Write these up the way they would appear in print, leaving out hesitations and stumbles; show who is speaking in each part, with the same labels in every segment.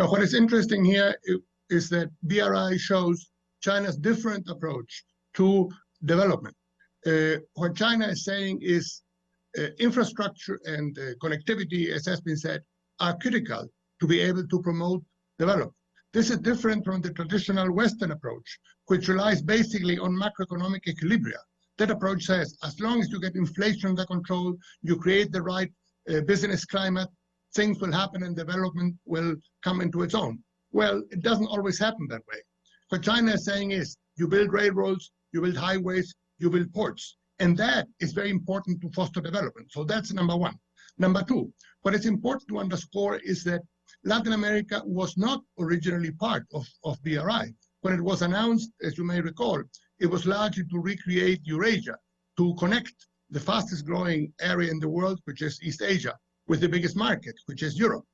Speaker 1: Now, what is interesting here is that BRI shows China's different approach to development. What China is saying is infrastructure and connectivity, as has been said, are critical to be able to promote development. This is different from the traditional Western approach, which relies basically on macroeconomic equilibria. That approach says, as long as you get inflation under control, you create the right business climate, things will happen and development will come into its own. Well, it doesn't always happen that way. What China is saying is, you build railroads, you build highways, you build ports. And that is very important to foster development. So that's number one. Number two, what is important to underscore is that Latin America was not originally part of BRI. When it was announced, as you may recall, it was largely to recreate Eurasia, to connect the fastest growing area in the world, which is East Asia, with the biggest market, which is Europe.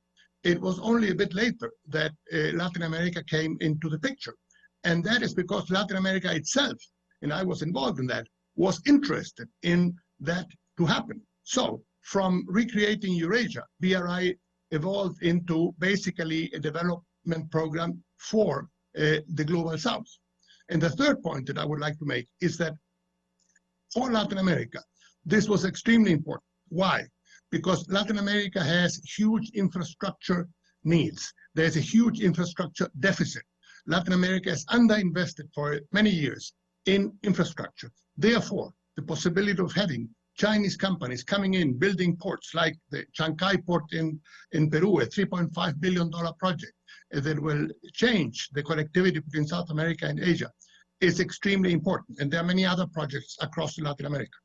Speaker 1: It was only a bit later that Latin America came into the picture. And that is because Latin America itself, and I was involved in that, was interested in that to happen. So from recreating Eurasia, BRI evolved into basically a development program for the global south. And the third point that I would like to make is that for Latin America, this was extremely important. Why? Because Latin America has huge infrastructure needs. There's a huge infrastructure deficit. Latin America is underinvested for many years in infrastructure. Therefore, the possibility of having Chinese companies coming in, building ports like the Chancay port in Peru, a $3.5 billion project that will change the connectivity between South America and Asia, is extremely important. And there are many other projects across Latin America.